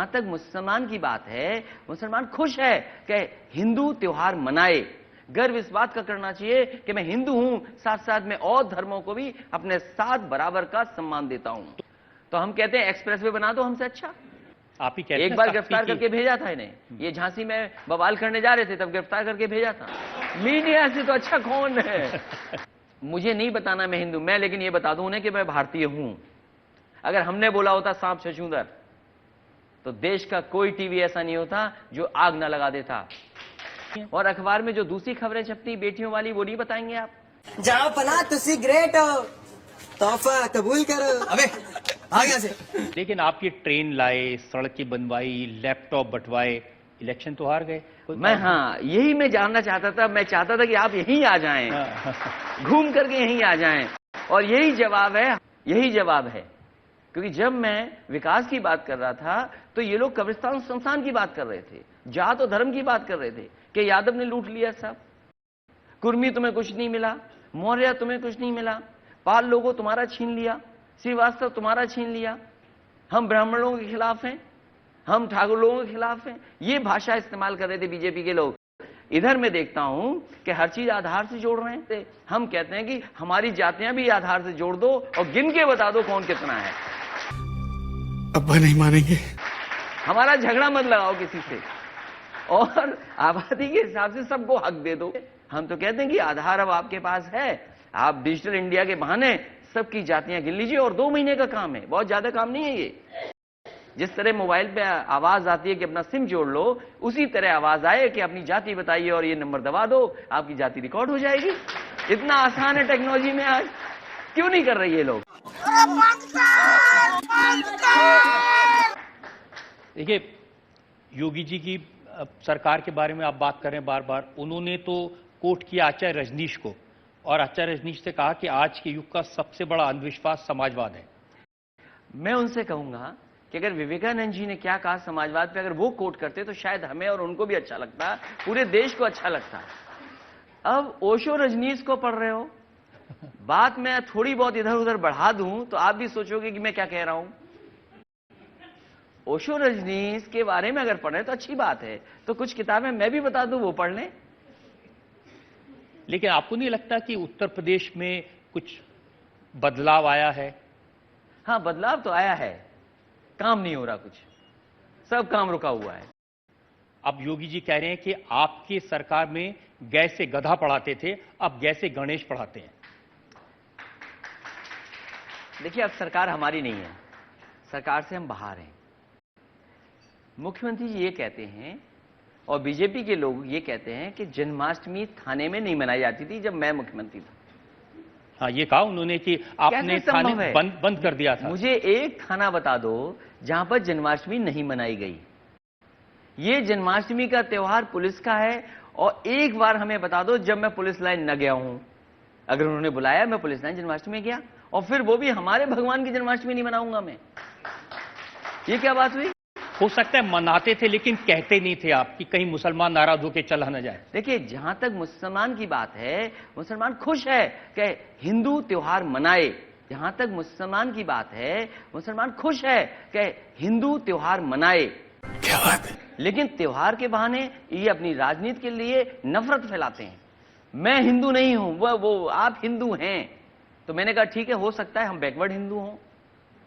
जहां तक मुसलमान की बात है, मुसलमान खुश है कि हिंदू त्योहार मनाए। गर्व इस बात का करना चाहिए कि मैं हिंदू हूं, साथ साथ में और धर्मों को भी अपने साथ बराबर का सम्मान देता हूं। तो हम कहते हैं एक्सप्रेसवे बना दो, हमसे अच्छा। आप ही कहते हैं एक बार गिरफ्तार करके भेजा था इन्हें, ये झांसी में बवाल करने जा रहे थे, तब गिरफ्तार करके भेजा था। मीडिया से तो अच्छा कौन है? मुझे नहीं बताना मैं हिंदू, मैं लेकिन ये बता दूं उन्हें कि मैं भारतीय हूं। अगर हमने बोला होता सांप छछूंदर, तो देश का कोई टीवी ऐसा नहीं होता जो आग ना लगा देता। और अखबार में जो दूसरी खबरें छपती बेटियों वाली, वो नहीं बताएंगे आप? जाओ पना तुसी ग्रेट हो, तोहफा कबूल करो। अबे आ गया से। लेकिन आपकी ट्रेन लाए, सड़कें बनवाई, लैपटॉप बंटवाए, इलेक्शन तो हार गए। मैं यही मैं जानना चाहता था। मैं चाहता था कि आप यहीं आ जाएं, घूम करके यहीं आ जाएं, और यही जवाब है, यही जवाब है। क्योंकि जब मैं विकास की बात कर रहा था तो ये लोग कब्रिस्तान संस्थान की बात कर रहे थे, जात और धर्म की बात कर रहे थे कि यादव ने लूट लिया सब, कुर्मी तुम्हें कुछ नहीं मिला, मौर्य तुम्हें कुछ नहीं मिला, पाल लोगों तुम्हारा छीन लिया, श्रीवास्तव तुम्हारा छीन लिया, हम ब्राह्मण लोगों के खिलाफ हैं, हम ठाकुर लोगों के खिलाफ हैं। ये भाषा इस्तेमाल कर रहे थे बीजेपी के लोग। इधर मैं देखता हूं कि हर चीज आधार से जोड़ रहे हैं। हम कहते हैं कि हमारी जातियां भी आधार से जोड़ दो और गिन के बता दो कौन कितना है। अब्बा नहीं मानेंगे। हमारा झगड़ा मत लगाओ किसी से, और आबादी के हिसाब से सबको हक दे दो। हम तो कहते हैं कि आधार अब आपके पास है, आप डिजिटल इंडिया के बहाने सबकी जातियां गिन लीजिए, और 2 महीने का काम है, बहुत ज्यादा काम नहीं है ये। जिस तरह मोबाइल पे आवाज आती है कि अपना सिम जोड़ लो, उसी तरह आवाज आए कि अपनी जाति बताइए और ये नंबर दबा दो, आपकी जाति रिकॉर्ड हो जाएगी। इतना आसान है टेक्नोलॉजी में आज, क्यों नहीं कर रही ये लोग? देखिए, योगी जी की सरकार के बारे में आप बात कर रहे हैं बार बार। उन्होंने तो कोट किया आचार्य रजनीश को, और आचार्य रजनीश से कहा कि आज के युग का सबसे बड़ा अंधविश्वास समाजवाद है। मैं उनसे कहूंगा कि अगर विवेकानंद जी ने क्या कहा समाजवाद पे अगर वो कोट करते तो शायद हमें और उनको भी अच्छा लगता, पूरे देश को अच्छा लगता। अब ओशो रजनीश को पढ़ रहे हो, बात मैं थोड़ी बहुत इधर उधर बढ़ा दूं तो आप भी सोचोगे कि मैं क्या कह रहा हूं। ओशो रजनीश के बारे में अगर पढ़े तो अच्छी बात है, तो कुछ किताबें मैं भी बता दूं वो पढ़ लें। लेकिन आपको नहीं लगता कि उत्तर प्रदेश में कुछ बदलाव आया है? हाँ, बदलाव तो आया है, काम नहीं हो रहा, कुछ सब काम रुका हुआ है। अब योगी जी कह रहे हैं कि आपकी सरकार में गै से गधा पढ़ाते थे, अब गै से गणेश पढ़ाते हैं। देखिए, अब सरकार हमारी नहीं है, सरकार से हम बाहर हैं। मुख्यमंत्री जी ये कहते हैं और बीजेपी के लोग ये कहते हैं कि जन्माष्टमी थाने में नहीं मनाई जाती थी जब मैं मुख्यमंत्री था। हाँ, ये कहा उन्होंने कि आपने थाने बंद कर दिया था। मुझे एक थाना बता दो जहां पर जन्माष्टमी नहीं मनाई गई। ये जन्माष्टमी का त्योहार पुलिस का है, और एक बार हमें बता दो जब मैं पुलिस लाइन न गया हूं। अगर उन्होंने बुलाया मैं पुलिस लाइन जन्माष्टमी गया, और फिर वो भी हमारे भगवान की जन्माष्टमी नहीं मनाऊंगा मैं। ये क्या बात हुई? हो सकता है मनाते थे लेकिन कहते नहीं थे आप कि कहीं मुसलमान नाराज होकर चला न जाए। देखिए, जहां तक मुसलमान की बात है, मुसलमान खुश है कि हिंदू त्योहार मनाए। जहां तक मुसलमान की बात है, मुसलमान खुश है कि हिंदू त्योहार मनाए। क्या बात है? लेकिन त्योहार के बहाने ये अपनी राजनीति के लिए नफरत फैलाते हैं। मैं हिंदू नहीं हूं, वो आप हिंदू हैं। तो मैंने कहा ठीक है, हो सकता है हम बैकवर्ड हिंदू हों,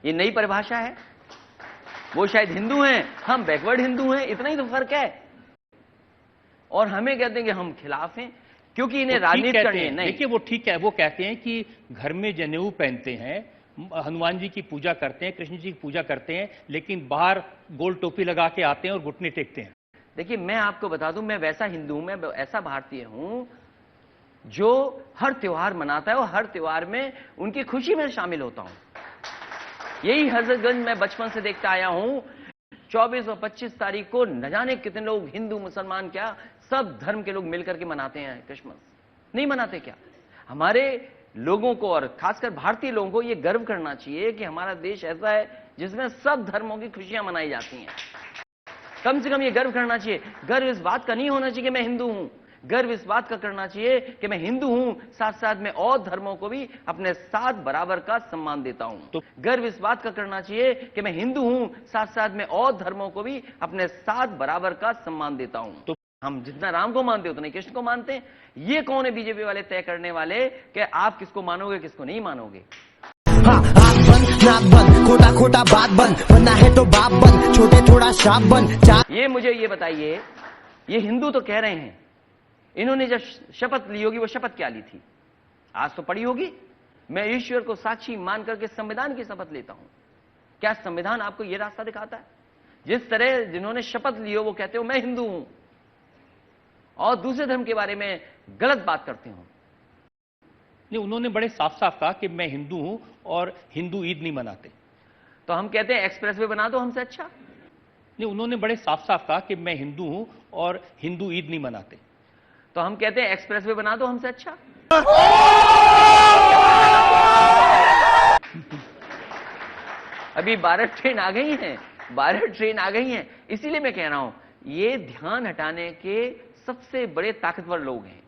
ये नई परिभाषा है। वो शायद हिंदू हैं, हम बैकवर्ड हिंदू हैं, इतना ही तो फर्क है। और हमें कहते हैं कि हम खिलाफ हैं क्योंकि इन्हें राजनीति करनी है। नहीं, देखिए वो ठीक है, वो कहते हैं कि घर में जनेऊ पहनते हैं, हनुमान जी की पूजा करते हैं, कृष्ण जी की पूजा करते हैं, लेकिन बाहर गोल टोपी लगा के आते हैं और घुटने टेकते हैं। देखिए, मैं आपको बता दूं, मैं वैसा हिंदू हूं, मैं ऐसा भारतीय हूं जो हर त्योहार मनाता है और हर त्योहार में उनकी खुशी में शामिल होता हूं। यही हजरतगंज में बचपन से देखता आया हूं। 24 और 25 तारीख को न जाने कितने लोग, हिंदू मुसलमान क्या, सब धर्म के लोग मिलकर के मनाते हैं क्रिसमस। नहीं मनाते क्या? हमारे लोगों को और खासकर भारतीय लोगों को यह गर्व करना चाहिए कि हमारा देश ऐसा है जिसमें सब धर्मों की खुशियां मनाई जाती हैं। कम से कम ये गर्व करना चाहिए। गर्व इस बात का नहीं होना चाहिए कि मैं हिंदू हूं, गर्व इस बात का करना चाहिए कि मैं हिंदू हूं, साथ साथ में और धर्मों को भी अपने साथ बराबर का सम्मान देता हूं। तो गर्व इस बात का करना चाहिए कि मैं हिंदू हूं, साथ साथ में और धर्मों को भी अपने साथ बराबर का सम्मान देता हूं। तो हम जितना राम को मानते उतना कृष्ण को मानते हैं। ये कौन है बीजेपी वाले तय करने वाले कि आप किसको मानोगे किसको नहीं मानोगे? हाँ, आँख बंद नाक बंद खोटा खोटा बात बंद बनना है तो बाप बंद छोटे थोड़ा शाप बंद। ये मुझे ये बताइए, ये हिंदू तो कह रहे हैं, इन्होंने जब शपथ ली होगी वो शपथ क्या ली थी? आज तो पढ़ी होगी, मैं ईश्वर को साक्षी मान करके संविधान की शपथ लेता हूं। क्या संविधान आपको यह रास्ता दिखाता है? जिस तरह जिन्होंने शपथ ली हो वो कहते हो मैं हिंदू हूं और दूसरे धर्म के बारे में गलत बात करते हो। नहीं, उन्होंने बड़े साफ साफ कहा कि मैं हिंदू हूं और हिंदू ईद नहीं मनाते। तो हम कहते हैं एक्सप्रेसवे बना दो हमसे अच्छा। नहीं, उन्होंने बड़े साफ साफ कहा कि मैं हिंदू हूं और हिंदू ईद नहीं मनाते। तो हम कहते हैं एक्सप्रेसवे बना दो हमसे अच्छा। अभी 12 ट्रेन आ गई हैं, 12 ट्रेन आ गई हैं। इसीलिए मैं कह रहा हूं ये ध्यान हटाने के सबसे बड़े ताकतवर लोग हैं।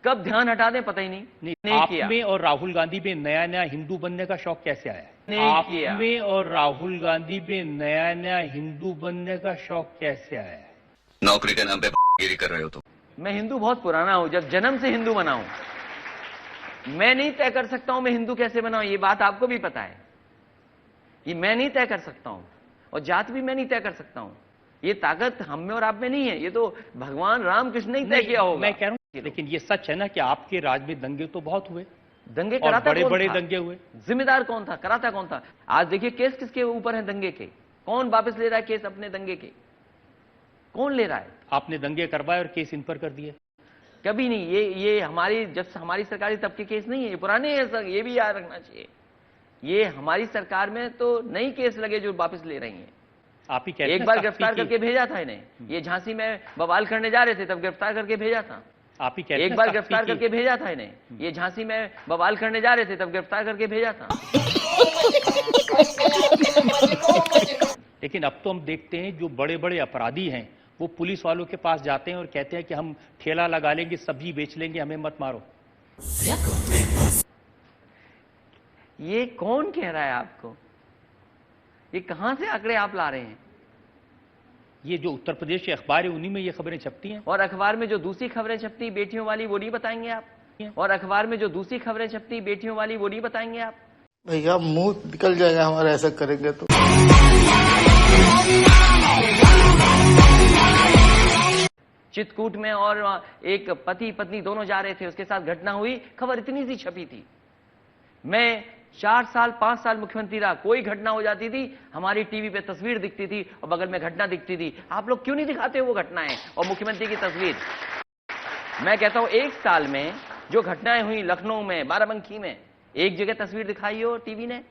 कब ध्यान हटा दें पता ही नहीं किया। आप में और राहुल गांधी में नया नया हिंदू बनने का शौक कैसे आया? नहीं किया। आप में और राहुल गांधी में नया नया हिंदू बनने का शौक कैसे आया? नौकरी के नाम पे गिरी कर रहे हो तुम। मैं हिंदू बहुत पुराना हूं, जब जन्म से हिंदू बना हूं। मैं नहीं तय कर सकता हूं मैं हिंदू कैसे बना हूं, ये बात आपको भी पता है। ये मैं नहीं तय कर सकता हूं और जात भी मैं नहीं तय कर सकता हूं। ये ताकत हम में और आप में नहीं है, ये तो भगवान रामकृष्ण ने तय किया होगा। मैं कह रहा हूं, लेकिन ये सच है ना कि आपके राज में दंगे तो बहुत हुए, दंगे और कराता बड़े कौन बड़े था? दंगे हुए। जिम्मेदार कौन था? कराता कौन था? आज देखिए केस किसके ऊपर है दंगे के? कौन वापस ले रहा है केस अपने दंगे के? कौन ले रहा है? आपने दंगे करवाए और केस इन पर कर दिए। कभी नहीं। ये हमारी जब हमारी सरकारी तब के केस नहीं है, ये पुराने हैं सर, ये भी याद रखना चाहिए। ये हमारी सरकार में तो नई केस लगे जो वापस ले रही हैं। आप ही कहते हैं एक बार गिरफ्तार करके भेजा था इन्हें, ये झांसी में बवाल करने जा रहे थे तब गिरफ्तार करके भेजा था। आप ही कहते हैं एक बार गिरफ्तार करके भेजा था इन्हें, ये झांसी में बवाल करने जा रहे थे तब गिरफ्तार करके भेजा था। लेकिन अब तो हम देखते हैं जो बड़े बड़े अपराधी हैं वो पुलिस वालों के पास जाते हैं और कहते हैं कि हम ठेला लगा लेंगे, सब्जी बेच लेंगे, हमें मत मारो। ये कौन कह रहा है आपको? ये कहां से आंकड़े आप ला रहे हैं? ये जो उत्तर प्रदेश के अखबार है उन्हीं में ये खबरें छपती हैं। और अखबार में जो दूसरी खबरें छपती बेटियों वाली वो नहीं बताएंगे आप? और अखबार में जो दूसरी खबरें छपती बेटियों वाली वो नहीं बताएंगे आप? भैया मुंह निकल जाएगा हमारा ऐसा करेंगे तो। चित्रकूट में और एक पति पत्नी दोनों जा रहे थे, उसके साथ घटना हुई, खबर इतनी सी छपी थी। मैं 4 साल 5 साल मुख्यमंत्री रहा, कोई घटना हो जाती थी हमारी टीवी पे तस्वीर दिखती थी और बगल में घटना दिखती थी। आप लोग क्यों नहीं दिखाते वो घटनाएं और मुख्यमंत्री की तस्वीर? मैं कहता हूं 1 साल में जो घटनाएं हुई लखनऊ में, बाराबंकी में, एक जगह तस्वीर दिखाई हो टीवी ने,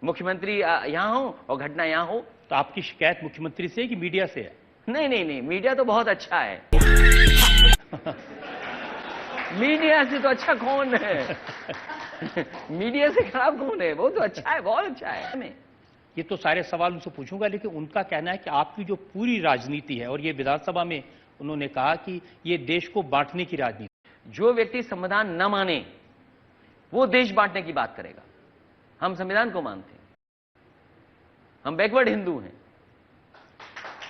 मुख्यमंत्री यहां हो और घटना यहां हो। तो आपकी शिकायत मुख्यमंत्री से है कि मीडिया से है? नहीं नहीं नहीं, मीडिया तो बहुत अच्छा है। मीडिया से तो अच्छा कौन है? मीडिया से खराब कौन है? वो तो अच्छा है, बहुत अच्छा है। हमें ये तो सारे सवाल उनसे पूछूंगा, लेकिन उनका कहना है कि आपकी जो पूरी राजनीति है, और ये विधानसभा में उन्होंने कहा कि ये देश को बांटने की राजनीति। जो व्यक्ति संविधान न माने वो देश बांटने की बात करेगा। हम संविधान को मानते हैं, हम बैकवर्ड हिंदू हैं,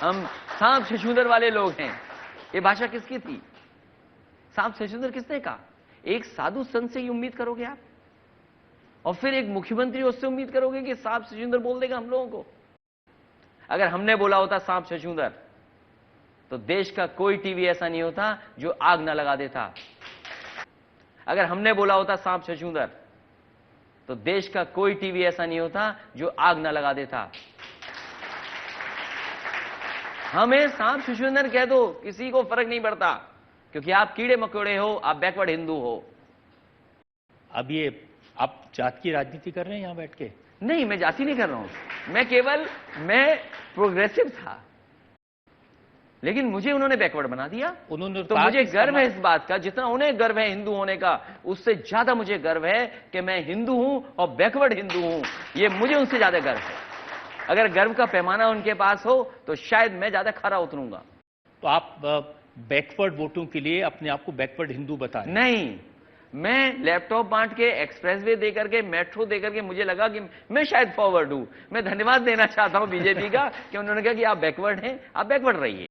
हम सांप छछूंदर वाले लोग हैं। ये भाषा किसकी थी? सांप छछूंदर किसने कहा? एक साधु संत से ही उम्मीद करोगे आप? और फिर एक मुख्यमंत्री उससे उम्मीद करोगे कि सांप छछूंदर बोल देगा हम लोगों को? अगर हमने बोला होता सांप छछूंदर तो देश का कोई टीवी ऐसा नहीं होता जो आग ना लगा देता। अगर हमने बोला होता सांप छछूंदर तो देश का कोई टीवी ऐसा नहीं होता जो आग ना लगा देता। हमें सांप छछूंदर कह दो, किसी को फर्क नहीं पड़ता, क्योंकि आप कीड़े मकोड़े हो, आप बैकवर्ड हिंदू हो। अब ये आप जात की राजनीति कर रहे हैं यहां बैठ के? नहीं, मैं जाति नहीं कर रहा हूं। मैं प्रोग्रेसिव था, लेकिन मुझे उन्होंने बैकवर्ड बना दिया। उन्होंने तो मुझे गर्व है इस बात का, जितना उन्हें गर्व है हिंदू होने का, उससे ज्यादा मुझे गर्व है कि मैं हिंदू हूं और बैकवर्ड हिंदू हूं। ये मुझे उनसे ज्यादा गर्व है। अगर गर्व का पैमाना उनके पास हो तो शायद मैं ज्यादा खरा उतरूंगा। तो आप बैकवर्ड वोटों के लिए अपने आप को बैकवर्ड हिंदू बता रहे हैं। नहीं, मैं लैपटॉप बांट के, एक्सप्रेसवे दे करके, मेट्रो दे करके मुझे लगा कि मैं शायद फॉरवर्ड हूं। मैं धन्यवाद देना चाहता हूं बीजेपी का कि उन्होंने कहा कि आप बैकवर्ड हैं, आप बैकवर्ड रहिए।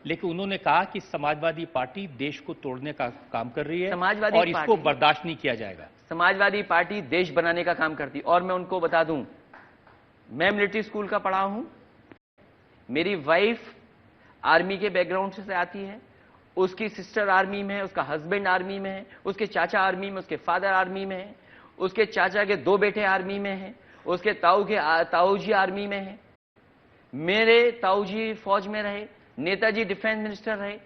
लेकिन उन्होंने कहा कि समाजवादी पार्टी देश को तोड़ने का काम कर रही है समाजवादी और इसको पार्टी- बर्दाश्त नहीं किया जाएगा। समाजवादी पार्टी देश बनाने का काम करती। और मैं उनको बता दूं, मैं मिलिट्री स्कूल का पढ़ा हूं, मेरी वाइफ आर्मी के बैकग्राउंड से आती है, उसकी सिस्टर आर्मी में है, उसका हस्बैंड आर्मी में है, उसके चाचा आर्मी में, उसके फादर आर्मी में है, उसके चाचा के 2 बेटे आर्मी में हैं, उसके ताऊ जी आर्मी में है, मेरे ताऊ जी फौज में रहे, नेताजी डिफेंस मिनिस्टर रहे।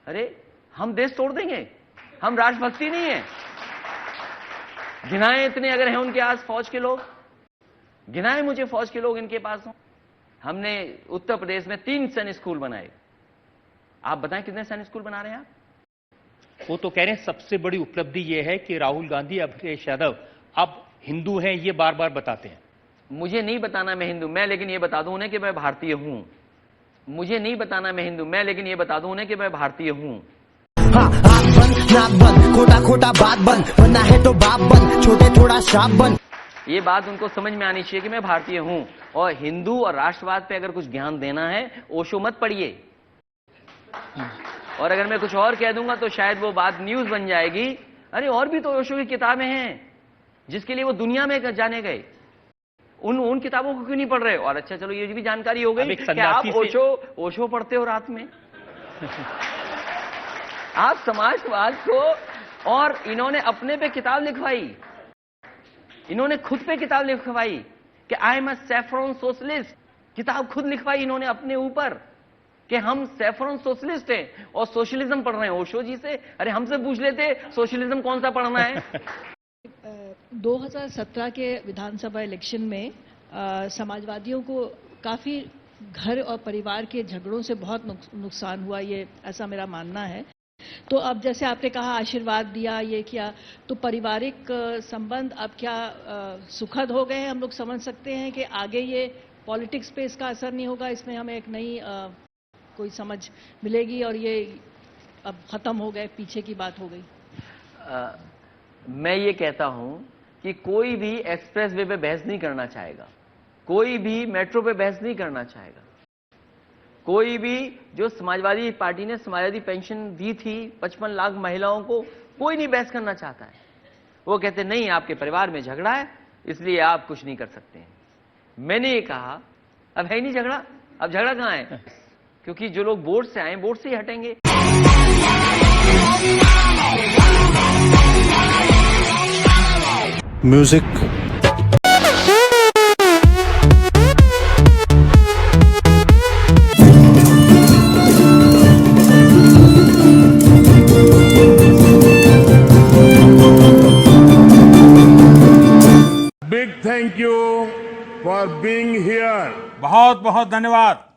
अरे हम देश तोड़ देंगे? हम राष्ट्रभक्ति नहीं है? गिनाए इतने अगर हैं उनके आस फौज के लोग, गिनाए मुझे फौज के लोग इनके पास हों। हमने उत्तर प्रदेश में 3 सैनिक स्कूल बनाए। आप बताएं कितने सैनिक स्कूल बना रहे हैं आप? वो तो कह रहे हैं सबसे बड़ी उपलब्धि ये है कि राहुल गांधी, अखिलेश यादव अब हिंदू हैं, ये बार बार बताते हैं। मुझे नहीं बताना मैं हिंदू, मैं लेकिन ये बता दूं उन्हें कि मैं भारतीय हूं। मुझे नहीं बताना मैं हिंदू, मैं लेकिन ये बता दूं उन्हें कि मैं भारतीय हूं। हाँ आँख बंद नाक बंद खोटा खोटा बात बंद बनना है तो बाप बन छोटे थोड़ा शाप बन। ये बात उनको समझ में आनी चाहिए कि मैं भारतीय हूं। और हिंदू और राष्ट्रवाद पे अगर कुछ ज्ञान देना है, ओशो मत पढ़िए। और अगर मैं कुछ और कह दूंगा तो शायद वो बात न्यूज बन जाएगी। अरे और भी तो ओशो की किताबें हैं जिसके लिए वो दुनिया में जाने गए, उन किताबों को क्यों नहीं पढ़ रहे? और अच्छा चलो ये भी जानकारी हो गई कि आप ओशो पढ़ते हो रात में। आप समाजवाद को, और इन्होंने अपने पे किताब लिखवाई, इन्होंने खुद पे किताब लिखवाई कि I am a saffron socialist. किताब खुद लिखवाई इन्होंने अपने ऊपर कि हम सैफरन सोशलिस्ट हैं और सोशलिज्म पढ़ रहे हैं ओशो जी से। अरे हमसे पूछ लेते सोशलिज्म कौन सा पढ़ना है। 2017 के विधानसभा इलेक्शन में समाजवादियों को काफ़ी घर और परिवार के झगड़ों से बहुत नुकसान हुआ, ये ऐसा मेरा मानना है। तो अब जैसे आपने कहा आशीर्वाद दिया, ये किया, तो पारिवारिक संबंध अब क्या सुखद हो गए हैं? हम लोग समझ सकते हैं कि आगे ये पॉलिटिक्स पे इसका असर नहीं होगा, इसमें हमें एक नई कोई समझ मिलेगी और ये अब ख़त्म हो गए, पीछे की बात हो गई। मैं ये कहता हूं कि कोई भी एक्सप्रेस वे पे बहस नहीं करना चाहेगा, कोई भी मेट्रो पे बहस नहीं करना चाहेगा, कोई भी जो समाजवादी पार्टी ने समाजवादी पेंशन दी थी 55 लाख महिलाओं को, कोई नहीं बहस करना चाहता है। वो कहते नहीं आपके परिवार में झगड़ा है इसलिए आप कुछ नहीं कर सकते हैं। मैंने ये कहा अब है ही नहीं झगड़ा, अब झगड़ा कहां है? क्योंकि जो लोग वोट से आए वोट से ही हटेंगे। Music Big thank you for being here. बहुत बहुत धन्यवाद।